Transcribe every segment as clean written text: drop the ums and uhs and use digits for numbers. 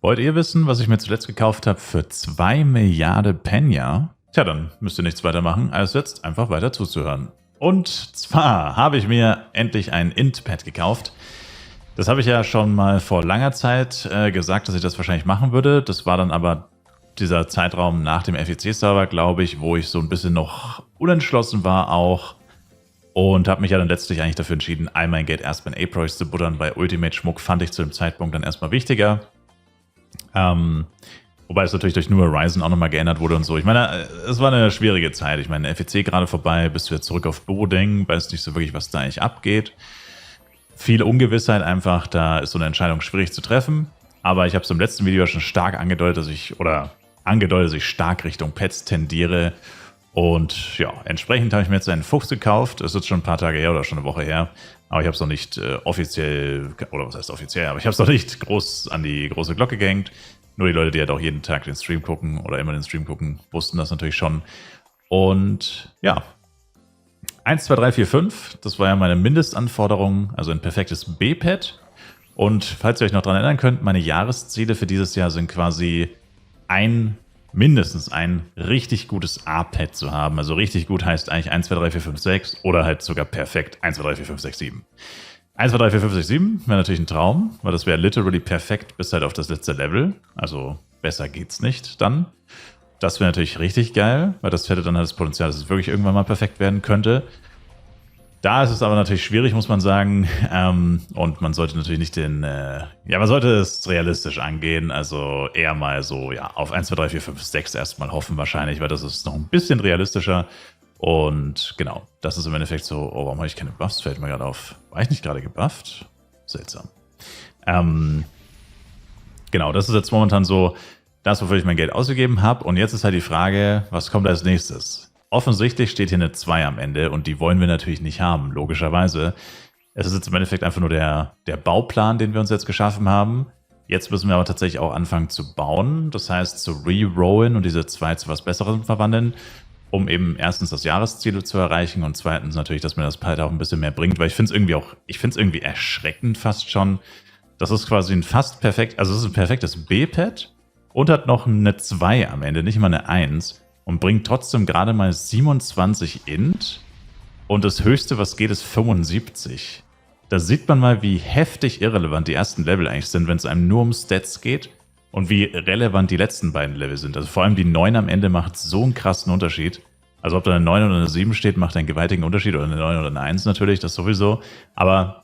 Wollt ihr wissen, was ich mir zuletzt gekauft habe für 2 Milliarden Penya? Tja, dann müsst ihr nichts weiter machen, als jetzt einfach weiter zuzuhören. Und zwar habe ich mir endlich ein Int-Pad gekauft. Das habe ich ja schon mal vor langer Zeit gesagt, dass ich das wahrscheinlich machen würde. Das war dann aber dieser Zeitraum nach dem FEC-Server, glaube ich, wo ich so ein bisschen noch unentschlossen war auch. Und habe mich ja dann letztlich eigentlich dafür entschieden, all mein Geld erstmal in Apex zu buttern, weil Ultimate-Schmuck fand ich zu dem Zeitpunkt dann erstmal wichtiger. Wobei es natürlich durch New Horizon auch nochmal geändert wurde und so. Ich meine, es war eine schwierige Zeit. Ich meine, FEC gerade vorbei, bist du jetzt zurück auf Boding, weiß nicht so wirklich, was da eigentlich abgeht. Viel Ungewissheit einfach, da ist so eine Entscheidung schwierig zu treffen. Aber ich habe es im letzten Video schon stark angedeutet, dass ich stark Richtung Pets tendiere. Und ja, entsprechend habe ich mir jetzt einen Fuchs gekauft. Das ist jetzt schon ein paar Tage her oder schon eine Woche her. Aber ich habe es noch nicht offiziell, oder was heißt offiziell, aber ich habe es noch nicht groß an die große Glocke gehängt. Nur die Leute, die halt auch jeden Tag den Stream gucken oder immer den Stream gucken, wussten das natürlich schon. Und ja, 1, 2, 3, 4, 5, das war ja meine Mindestanforderung, also ein perfektes B-Pad. Und falls ihr euch noch daran erinnern könnt, meine Jahresziele für dieses Jahr sind quasi mindestens ein richtig gutes A-Pad zu haben. Also richtig gut heißt eigentlich 1, 2, 3, 4, 5, 6 oder halt sogar perfekt 1, 2, 3, 4, 5, 6, 7. 1, 2, 3, 4, 5, 6, 7 wäre natürlich ein Traum, weil das wäre literally perfekt bis halt auf das letzte Level. Also besser geht's nicht dann. Das wäre natürlich richtig geil, weil das hätte dann halt das Potenzial, dass es wirklich irgendwann mal perfekt werden könnte. Da ist es aber natürlich schwierig, muss man sagen. Und man sollte natürlich nicht man sollte es realistisch angehen. Also eher mal so, ja, auf 1, 2, 3, 4, 5, 6 erstmal hoffen wahrscheinlich, weil das ist noch ein bisschen realistischer. Und genau, das ist im Endeffekt so, oh, warum habe ich keine Buffs? Fällt mir gerade auf. War ich nicht gerade gebufft? Seltsam. Genau, das ist jetzt momentan so das, wofür ich mein Geld ausgegeben habe. Und jetzt ist halt die Frage, was kommt als nächstes? Offensichtlich steht hier eine 2 am Ende und die wollen wir natürlich nicht haben, logischerweise. Es ist jetzt im Endeffekt einfach nur der Bauplan, den wir uns jetzt geschaffen haben. Jetzt müssen wir aber tatsächlich auch anfangen zu bauen. Das heißt, zu rerollen und diese 2 zu was Besserem verwandeln, um eben erstens das Jahresziel zu erreichen und zweitens natürlich, dass mir das Pad auch ein bisschen mehr bringt, weil ich finde es irgendwie erschreckend fast schon. Das ist quasi ein fast perfekt, also es ist ein perfektes B-Pad und hat noch eine 2 am Ende, nicht mal eine 1 und bringt trotzdem gerade mal 27 Int und das höchste, was geht, ist 75. Da sieht man mal, wie heftig irrelevant die ersten Level eigentlich sind, wenn es einem nur um Stats geht. Und wie relevant die letzten beiden Level sind. Also vor allem die 9 am Ende macht so einen krassen Unterschied. Also ob da eine 9 oder eine 7 steht, macht einen gewaltigen Unterschied. Oder eine 9 oder eine 1 natürlich, das sowieso. Aber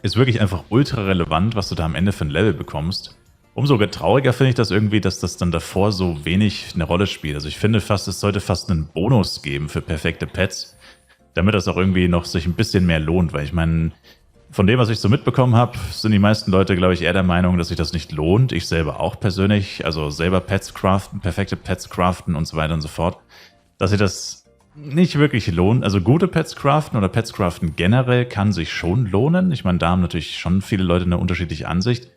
ist wirklich einfach ultra relevant, was du da am Ende für ein Level bekommst. Umso trauriger finde ich das irgendwie, dass das dann davor so wenig eine Rolle spielt. Also ich finde fast, es sollte fast einen Bonus geben für perfekte Pets, damit das auch irgendwie noch sich ein bisschen mehr lohnt. Weil ich meine, von dem, was ich so mitbekommen habe, sind die meisten Leute, glaube ich, eher der Meinung, dass sich das nicht lohnt. Ich selber auch persönlich, also selber Pets craften, perfekte Pets craften und so weiter und so fort, dass sich das nicht wirklich lohnt. Also gute Pets craften oder Pets craften generell kann sich schon lohnen. Ich meine, da haben natürlich schon viele Leute eine unterschiedliche Ansicht.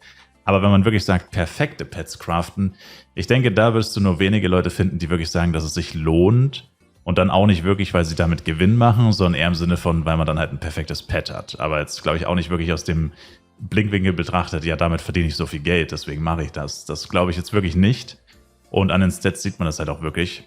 Aber wenn man wirklich sagt, perfekte Pets craften, ich denke, da wirst du nur wenige Leute finden, die wirklich sagen, dass es sich lohnt. Und dann auch nicht wirklich, weil sie damit Gewinn machen, sondern eher im Sinne von, weil man dann halt ein perfektes Pet hat. Aber jetzt glaube ich auch nicht wirklich aus dem Blickwinkel betrachtet, ja, damit verdiene ich so viel Geld, deswegen mache ich das. Das glaube ich jetzt wirklich nicht. Und an den Stats sieht man das halt auch wirklich.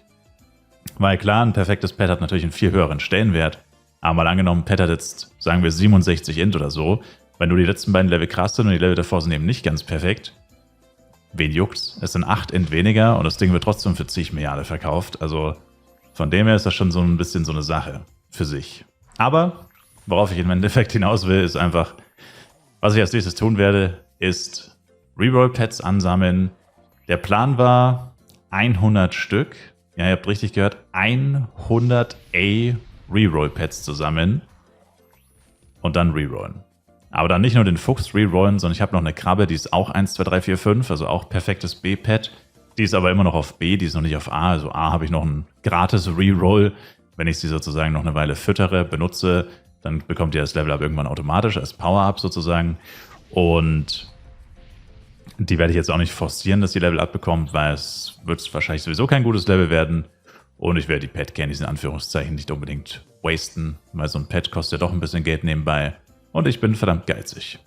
Weil klar, ein perfektes Pet hat natürlich einen viel höheren Stellenwert. Aber mal angenommen, ein Pet hat jetzt, sagen wir, 67 Int oder so. Wenn nur die letzten beiden Level krass sind und die Level davor sind eben nicht ganz perfekt, wen juckt's? Es sind 8 Int weniger und das Ding wird trotzdem für zig Milliarden verkauft. Also von dem her ist das schon so ein bisschen so eine Sache für sich. Aber worauf ich im Endeffekt hinaus will, ist einfach, was ich als nächstes tun werde, ist Reroll-Pads ansammeln. Der Plan war 100 Stück. Ja, ihr habt richtig gehört, 100 Reroll-Pads zu sammeln und dann rerollen. Aber dann nicht nur den Fuchs rerollen, sondern ich habe noch eine Krabbe, die ist auch 1, 2, 3, 4, 5, also auch perfektes B-Pad. Die ist aber immer noch auf B, die ist noch nicht auf A. Also A habe ich noch einen gratis Reroll. Wenn ich sie sozusagen noch eine Weile füttere, benutze, dann bekommt ihr das Level-Up irgendwann automatisch als Power-Up sozusagen. Und die werde ich jetzt auch nicht forcieren, dass die Level-Up bekommt, weil es wird wahrscheinlich sowieso kein gutes Level werden. Und ich werde die Pet-Candies in Anführungszeichen nicht unbedingt wasten, weil so ein Pet kostet ja doch ein bisschen Geld nebenbei. Und ich bin verdammt geizig.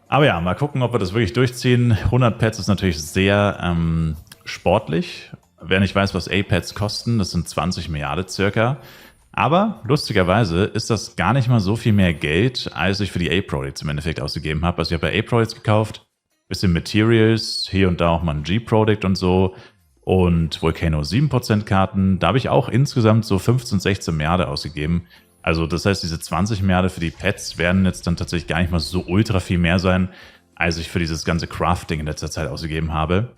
Aber ja, mal gucken, ob wir das wirklich durchziehen. 100 Pets ist natürlich sehr sportlich. Wer nicht weiß, was A-Pets kosten, das sind 20 Milliarden circa. Aber lustigerweise ist das gar nicht mal so viel mehr Geld, als ich für die A-Products im Endeffekt ausgegeben habe. Also ich habe ja A-Products gekauft, bisschen Materials, hier und da auch mal ein G-Product und so. Und Volcano 7% Karten. Da habe ich auch insgesamt so 15, 16 Milliarden ausgegeben. Also das heißt, diese 20 Milliarden für die Pets werden jetzt dann tatsächlich gar nicht mal so ultra viel mehr sein, als ich für dieses ganze Crafting in letzter Zeit ausgegeben habe.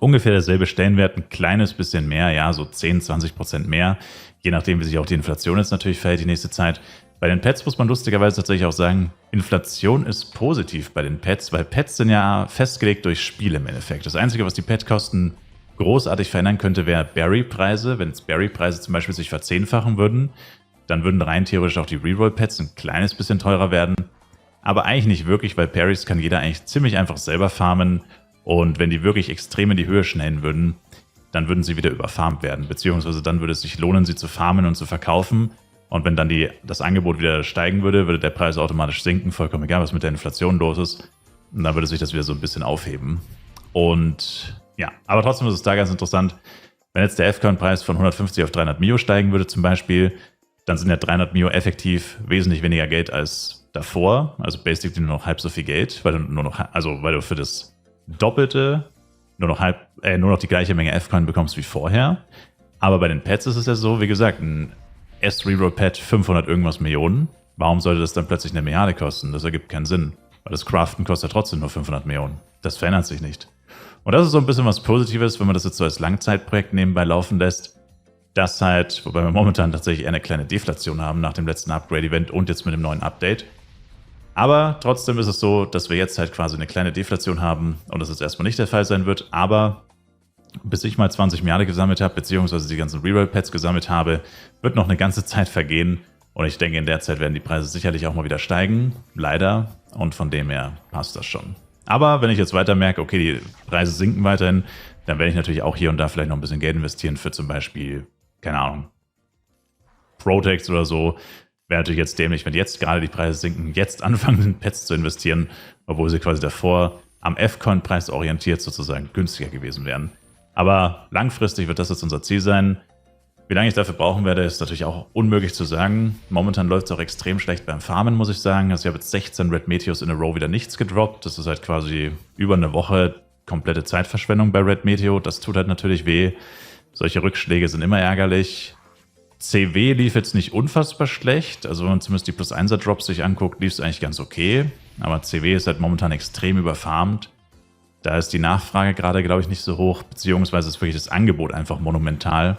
Ungefähr derselbe Stellenwert, ein kleines bisschen mehr, ja, so 10, 20% mehr, je nachdem, wie sich auch die Inflation jetzt natürlich verhält die nächste Zeit. Bei den Pets muss man lustigerweise tatsächlich auch sagen, Inflation ist positiv bei den Pets, weil Pets sind ja festgelegt durch Spiele im Endeffekt. Das Einzige, was die Pet-Kosten großartig verändern könnte, wäre Berry-Preise. Wenn jetzt Berry-Preise zum Beispiel sich verzehnfachen würden, dann würden rein theoretisch auch die Reroll-Pets ein kleines bisschen teurer werden. Aber eigentlich nicht wirklich, weil Berries kann jeder eigentlich ziemlich einfach selber farmen. Und wenn die wirklich extrem in die Höhe schnellen würden, dann würden sie wieder überfarmt werden. Beziehungsweise dann würde es sich lohnen, sie zu farmen und zu verkaufen. Und wenn dann das Angebot wieder steigen würde, würde der Preis automatisch sinken. Vollkommen egal, was mit der Inflation los ist. Und dann würde sich das wieder so ein bisschen aufheben. Und ja, aber trotzdem ist es da ganz interessant. Wenn jetzt der F-Coin-Preis von 150 auf 300 Mio steigen würde zum Beispiel, dann sind ja 300 Mio effektiv wesentlich weniger Geld als davor. Also basically nur noch halb so viel Geld, weil du für das Doppelte nur noch die gleiche Menge F-Coin bekommst wie vorher. Aber bei den Pets ist es ja so, wie gesagt, ein S-Reroll-Pet 500 irgendwas Millionen. Warum sollte das dann plötzlich eine Milliarde kosten? Das ergibt keinen Sinn. Weil das Craften kostet ja trotzdem nur 500 Millionen. Das verändert sich nicht. Und das ist so ein bisschen was Positives, wenn man das jetzt so als Langzeitprojekt nebenbei laufen lässt. Das halt, wobei wir momentan tatsächlich eher eine kleine Deflation haben nach dem letzten Upgrade-Event und jetzt mit dem neuen Update. Aber trotzdem ist es so, dass wir jetzt halt quasi eine kleine Deflation haben und das jetzt erstmal nicht der Fall sein wird. Aber bis ich mal 20 Milliarden gesammelt habe, beziehungsweise die ganzen Reroll-Pads gesammelt habe, wird noch eine ganze Zeit vergehen. Und ich denke, in der Zeit werden die Preise sicherlich auch mal wieder steigen. Leider. Und von dem her passt das schon. Aber wenn ich jetzt weiter merke, okay, die Preise sinken weiterhin, dann werde ich natürlich auch hier und da vielleicht noch ein bisschen Geld investieren für zum Beispiel, keine Ahnung, Protex oder so. Wäre natürlich jetzt dämlich, wenn jetzt gerade die Preise sinken, jetzt anfangen, in Pets zu investieren, obwohl sie quasi davor am F-Coin-Preis orientiert sozusagen günstiger gewesen wären. Aber langfristig wird das jetzt unser Ziel sein. Wie lange ich dafür brauchen werde, ist natürlich auch unmöglich zu sagen. Momentan läuft es auch extrem schlecht beim Farmen, muss ich sagen. Also ich habe jetzt 16 Red Meteors in a row wieder nichts gedroppt. Das ist halt quasi über eine Woche komplette Zeitverschwendung bei Red Meteor. Das tut halt natürlich weh. Solche Rückschläge sind immer ärgerlich. CW lief jetzt nicht unfassbar schlecht. Also wenn man zumindest die Plus-1er Drops sich anguckt, lief es eigentlich ganz okay. Aber CW ist halt momentan extrem überfarmt. Da ist die Nachfrage gerade, glaube ich, nicht so hoch. Beziehungsweise ist wirklich das Angebot einfach monumental.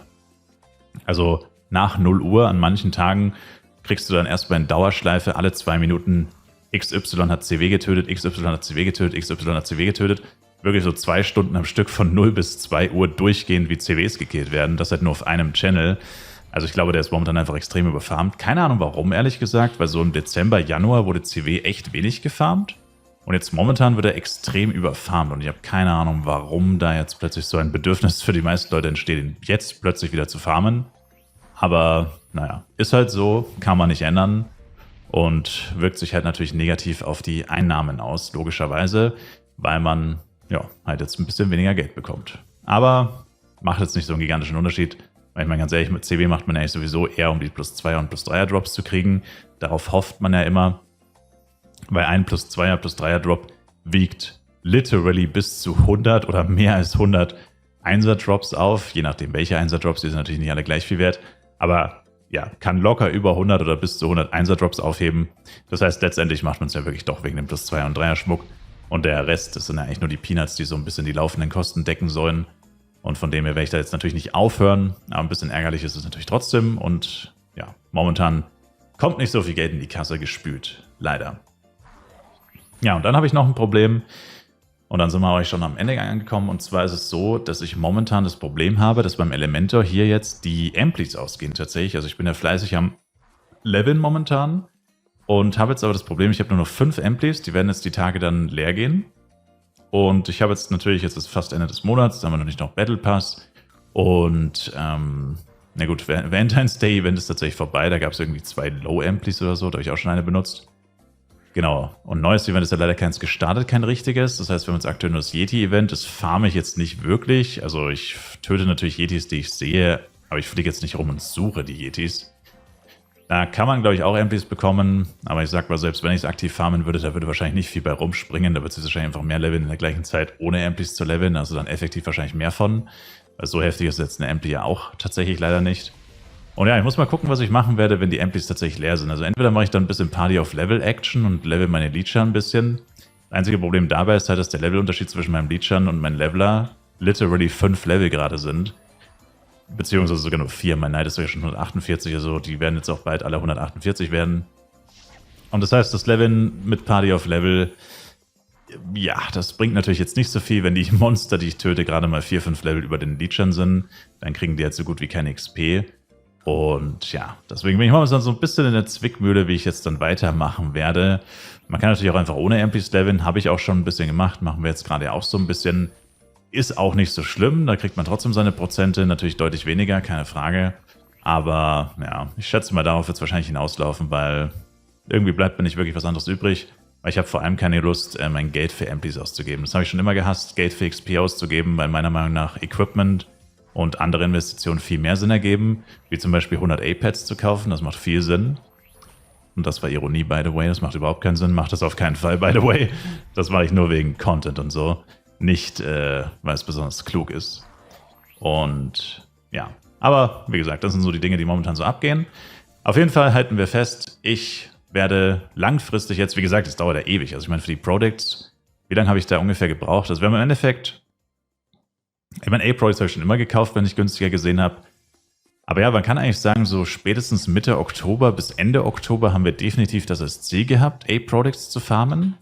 Also nach 0 Uhr an manchen Tagen kriegst du dann erstmal in Dauerschleife alle 2 Minuten XY hat CW getötet, XY hat CW getötet, XY hat CW getötet. Wirklich so 2 Stunden am Stück von 0 bis 2 Uhr durchgehend wie CWs gekillt werden. Das halt nur auf einem Channel. Also ich glaube, der ist momentan einfach extrem überfarmt. Keine Ahnung warum, ehrlich gesagt, weil so im Dezember, Januar wurde CW echt wenig gefarmt. Und jetzt momentan wird er extrem überfarmt. Und ich habe keine Ahnung, warum da jetzt plötzlich so ein Bedürfnis für die meisten Leute entsteht, ihn jetzt plötzlich wieder zu farmen. Aber naja, ist halt so, kann man nicht ändern. Und wirkt sich halt natürlich negativ auf die Einnahmen aus, logischerweise, weil man ja halt jetzt ein bisschen weniger Geld bekommt. Aber macht jetzt nicht so einen gigantischen Unterschied. Weil ich meine, ganz ehrlich, mit CW macht man eigentlich sowieso eher, um die Plus-2er und Plus-3er Drops zu kriegen. Darauf hofft man ja immer. Weil ein Plus-2er, Plus-3er Drop wiegt literally bis zu 100 oder mehr als 100 1er-Drops auf. Je nachdem, welche 1er-Drops, die sind natürlich nicht alle gleich viel wert. Aber ja, kann locker über 100 oder bis zu 100 1er-Drops aufheben. Das heißt, letztendlich macht man es ja wirklich doch wegen dem Plus-2er und 3er-Schmuck. Und der Rest, das sind ja eigentlich nur die Peanuts, die so ein bisschen die laufenden Kosten decken sollen. Und von dem her werde ich da jetzt natürlich nicht aufhören. Aber ein bisschen ärgerlich ist es natürlich trotzdem. Und ja, momentan kommt nicht so viel Geld in die Kasse gespült. Leider. Ja, und dann habe ich noch ein Problem. Und dann sind wir euch schon am Ende angekommen. Und zwar ist es so, dass ich momentan das Problem habe, dass beim Elementor hier jetzt die Amplis ausgehen tatsächlich. Also ich bin ja fleißig am Leveln momentan. Und habe jetzt aber das Problem, ich habe nur noch 5 Amplis. Die werden jetzt die Tage dann leer gehen. Und ich habe jetzt natürlich, jetzt ist fast Ende des Monats, da haben wir noch nicht noch Battle Pass. Und na gut, Valentine's Day Event ist tatsächlich vorbei. Da gab es irgendwie 2 Low Amplis oder so, da habe ich auch schon eine benutzt. Genau. Und neues Event ist ja leider keins gestartet, kein richtiges. Das heißt, wir haben jetzt aktuell nur das Yeti-Event. Das farme ich jetzt nicht wirklich. Also ich töte natürlich Yetis, die ich sehe, aber ich fliege jetzt nicht rum und suche die Yetis. Da kann man, glaube ich, auch Amplis bekommen. Aber ich sag mal, selbst wenn ich es aktiv farmen würde, da würde wahrscheinlich nicht viel bei rumspringen. Da wird es wahrscheinlich einfach mehr leveln in der gleichen Zeit, ohne Amplis zu leveln. Also dann effektiv wahrscheinlich mehr von. Weil so heftig ist jetzt eine Ampli ja auch tatsächlich leider nicht. Und ja, ich muss mal gucken, was ich machen werde, wenn die Amplis tatsächlich leer sind. Also entweder mache ich dann ein bisschen Party of Level Action und level meine Leecher ein bisschen. Das einzige Problem dabei ist halt, dass der Levelunterschied zwischen meinem Leechern und meinem Leveler literally 5 Level gerade sind. Beziehungsweise sogar nur 4. Mein Knight ist ja schon 148, also die werden jetzt auch bald alle 148 werden. Und das heißt, das Leveln mit Party of Level, ja, das bringt natürlich jetzt nicht so viel, wenn die Monster, die ich töte, gerade mal 4, 5 Level über den Leechern sind. Dann kriegen die jetzt so gut wie keine XP. Und ja, deswegen bin ich momentan so ein bisschen in der Zwickmühle, wie ich jetzt dann weitermachen werde. Man kann natürlich auch einfach ohne Amplis leveln, habe ich auch schon ein bisschen gemacht, machen wir jetzt gerade auch so ein bisschen. Ist auch nicht so schlimm, da kriegt man trotzdem seine Prozente, natürlich deutlich weniger, keine Frage. Aber ja, ich schätze mal, darauf wird es wahrscheinlich hinauslaufen, weil irgendwie bleibt mir nicht wirklich was anderes übrig. Weil ich habe vor allem keine Lust, mein Geld für Amplis auszugeben. Das habe ich schon immer gehasst, Geld für XP auszugeben, weil meiner Meinung nach Equipment und andere Investitionen viel mehr Sinn ergeben, wie zum Beispiel 100 A-Pads zu kaufen, das macht viel Sinn. Und das war Ironie, by the way, das macht überhaupt keinen Sinn, macht das auf keinen Fall, by the way. Das mache ich nur wegen Content und so, nicht weil es besonders klug ist. Und ja, aber wie gesagt, das sind so die Dinge, die momentan so abgehen. Auf jeden Fall halten wir fest, ich werde langfristig jetzt, wie gesagt, es dauert ja ewig, also ich meine für die Products, wie lange habe ich da ungefähr gebraucht? Also wir haben im Endeffekt, ich meine, A-Products habe ich schon immer gekauft, wenn ich günstiger gesehen habe. Aber ja, man kann eigentlich sagen, so spätestens Mitte Oktober bis Ende Oktober haben wir definitiv das als Ziel gehabt, A-Products zu farmen.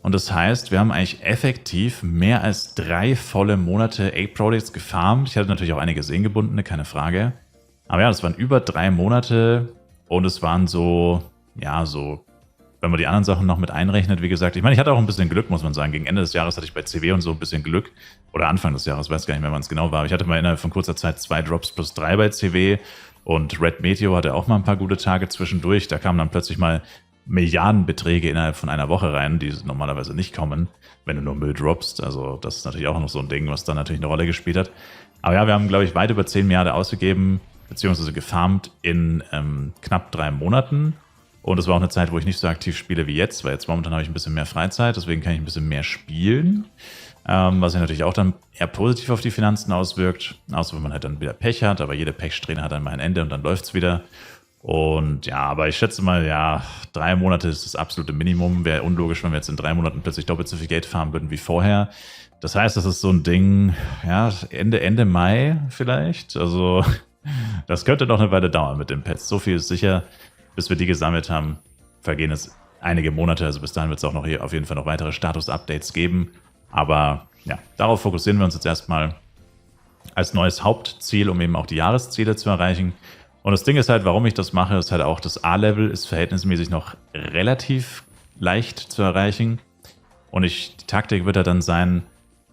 Und das heißt, wir haben eigentlich effektiv mehr als 3 volle Monate A-Products gefarmt. Ich hatte natürlich auch einige sehngebundene, keine Frage. Aber ja, das waren über 3 Monate und es waren so, ja, so, wenn man die anderen Sachen noch mit einrechnet, wie gesagt, ich meine, ich hatte auch ein bisschen Glück, muss man sagen. Gegen Ende des Jahres hatte ich bei CW und so ein bisschen Glück. Oder Anfang des Jahres, weiß gar nicht mehr, wann es genau war. Ich hatte mal innerhalb von kurzer Zeit 2 Drops plus 3 bei CW und Red Meteor hatte auch mal ein paar gute Tage zwischendurch. Da kamen dann plötzlich mal Milliardenbeträge innerhalb von einer Woche rein, die normalerweise nicht kommen, wenn du nur Müll droppst. Also das ist natürlich auch noch so ein Ding, was da natürlich eine Rolle gespielt hat. Aber ja, wir haben, glaube ich, weit über 10 Milliarden ausgegeben, beziehungsweise gefarmt in knapp 3 Monaten. Und es war auch eine Zeit, wo ich nicht so aktiv spiele wie jetzt, weil jetzt momentan habe ich ein bisschen mehr Freizeit, deswegen kann ich ein bisschen mehr spielen. Was sich natürlich auch dann eher positiv auf die Finanzen auswirkt, außer wenn man halt dann wieder Pech hat, aber jede Pechsträhne hat dann mal ein Ende und dann läuft es wieder. Und ja, aber ich schätze mal, ja, 3 Monate ist das absolute Minimum. Wäre unlogisch, wenn wir jetzt in 3 Monaten plötzlich doppelt so viel Geld farmen würden wie vorher. Das heißt, das ist so ein Ding, ja, Ende Mai vielleicht. Also das könnte noch eine Weile dauern mit den Pets. So viel ist sicher. Bis wir die gesammelt haben, vergehen es einige Monate. Also bis dahin wird es auch noch hier auf jeden Fall noch weitere Status-Updates geben. Aber ja, darauf fokussieren wir uns jetzt erstmal als neues Hauptziel, um eben auch die Jahresziele zu erreichen. Und das Ding ist halt, warum ich das mache, ist halt auch, das A-Level ist verhältnismäßig noch relativ leicht zu erreichen. Und die Taktik wird halt dann sein,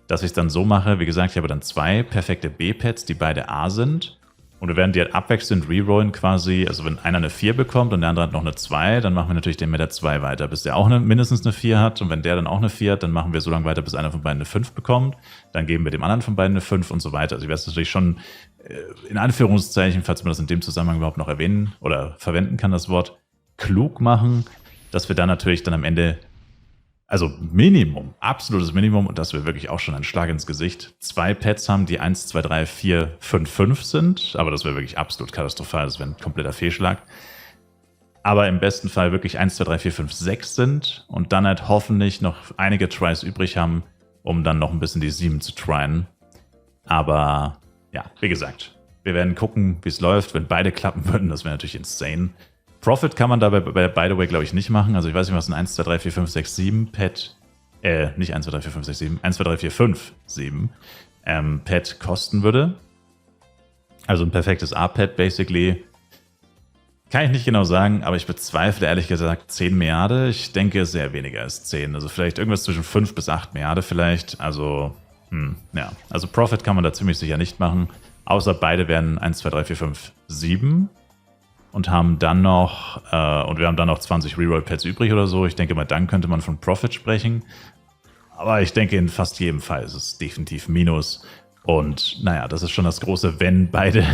dass ich es dann so mache, wie gesagt, ich habe dann 2 perfekte B-Pads, die beide A sind. Und wir werden die halt abwechselnd rerollen quasi, also wenn einer eine 4 bekommt und der andere hat noch eine 2, dann machen wir natürlich den mit der 2 weiter, bis der auch mindestens eine 4 hat. Und wenn der dann auch eine 4 hat, dann machen wir so lange weiter, bis einer von beiden eine 5 bekommt. Dann geben wir dem anderen von beiden eine 5 und so weiter. Also ich werde es natürlich schon in Anführungszeichen, falls man das in dem Zusammenhang überhaupt noch erwähnen oder verwenden kann, das Wort, klug machen, dass wir dann natürlich dann am Ende, also Minimum, absolutes Minimum, und das wäre wirklich auch schon ein Schlag ins Gesicht, 2 Pads haben, die 1, 2, 3, 4, 5, 5 sind, aber das wäre wirklich absolut katastrophal, das wäre ein kompletter Fehlschlag. Aber im besten Fall wirklich 1, 2, 3, 4, 5, 6 sind und dann halt hoffentlich noch einige Tries übrig haben, um dann noch ein bisschen die 7 zu tryen. Aber ja, wie gesagt, wir werden gucken, wie es läuft. Wenn beide klappen würden, das wäre natürlich insane. Profit kann man dabei, by the way, glaube ich, nicht machen. Also ich weiß nicht, was ein 1, 2, 3, 4, 5, 6, 7 Pad, nicht 1, 2, 3, 4, 5, 6, 7, 1, 2, 3, 4, 5, 7 Pad kosten würde. Also ein perfektes A-Pad, basically. Kann ich nicht genau sagen, aber ich bezweifle ehrlich gesagt 10 Milliarden. Ich denke sehr weniger als 10. Also vielleicht irgendwas zwischen 5 bis 8 Milliarden vielleicht. Also, ja. Also Profit kann man da ziemlich sicher nicht machen. Außer beide werden 1, 2, 3, 4, 5, 7. und haben dann noch, wir haben dann noch 20 Reroll-Pads übrig oder so. Ich denke mal, dann könnte man von Profit sprechen. Aber ich denke, in fast jedem Fall ist es definitiv Minus. Und naja, das ist schon das große Wenn beide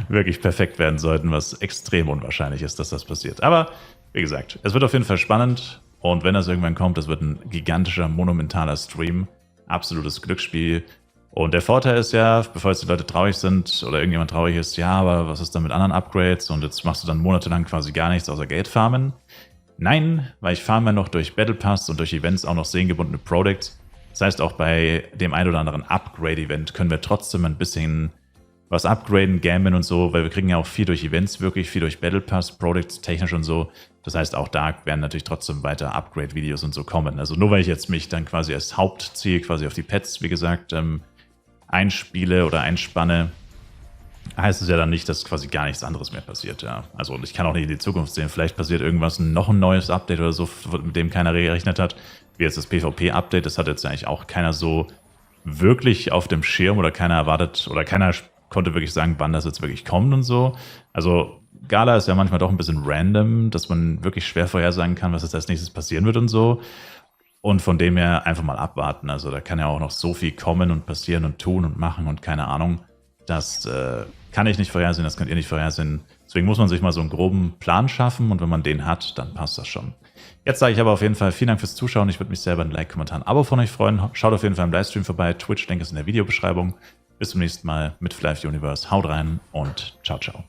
wirklich perfekt werden sollten, was extrem unwahrscheinlich ist, dass das passiert. Aber wie gesagt, es wird auf jeden Fall spannend. Und wenn das irgendwann kommt, das wird ein gigantischer, monumentaler Stream. Absolutes Glücksspiel. Und der Vorteil ist ja, bevor jetzt die Leute traurig sind oder irgendjemand traurig ist, ja, aber was ist dann mit anderen Upgrades? Und jetzt machst du dann monatelang quasi gar nichts außer Geld farmen. Nein, weil ich farme ja noch durch Battle Pass und durch Events auch noch seriengebundene Products. Das heißt, auch bei dem ein oder anderen Upgrade-Event können wir trotzdem ein bisschen was upgraden, gamblen und so, weil wir kriegen ja auch viel durch Events, wirklich viel durch Battle Pass, Products, technisch und so. Das heißt, auch da werden natürlich trotzdem weiter Upgrade-Videos und so kommen. Also nur weil ich jetzt mich dann quasi als Hauptziel quasi auf die Pets, wie gesagt, einspiele oder einspanne, heißt es ja dann nicht, dass quasi gar nichts anderes mehr passiert. Ja. Also ich kann auch nicht in die Zukunft sehen. Vielleicht passiert irgendwas, noch ein neues Update oder so, mit dem keiner gerechnet hat. Wie jetzt das PvP-Update, das hat jetzt eigentlich auch keiner so wirklich auf dem Schirm oder keiner erwartet oder keiner konnte wirklich sagen, wann das jetzt wirklich kommt und so. Also Gala ist ja manchmal doch ein bisschen random, dass man wirklich schwer vorhersagen kann, was jetzt als nächstes passieren wird und so. Und von dem her einfach mal abwarten. Also da kann ja auch noch so viel kommen und passieren und tun und machen und keine Ahnung. Das kann ich nicht vorhersehen, das könnt ihr nicht vorhersehen. Deswegen muss man sich mal so einen groben Plan schaffen und wenn man den hat, dann passt das schon. Jetzt sage ich aber auf jeden Fall vielen Dank fürs Zuschauen. Ich würde mich sehr über ein Like, Kommentar, ein Abo von euch freuen. Schaut auf jeden Fall im Livestream vorbei. Twitch, denke ich, ist in der Videobeschreibung. Bis zum nächsten Mal mit Fly Universe. Haut rein und ciao, ciao.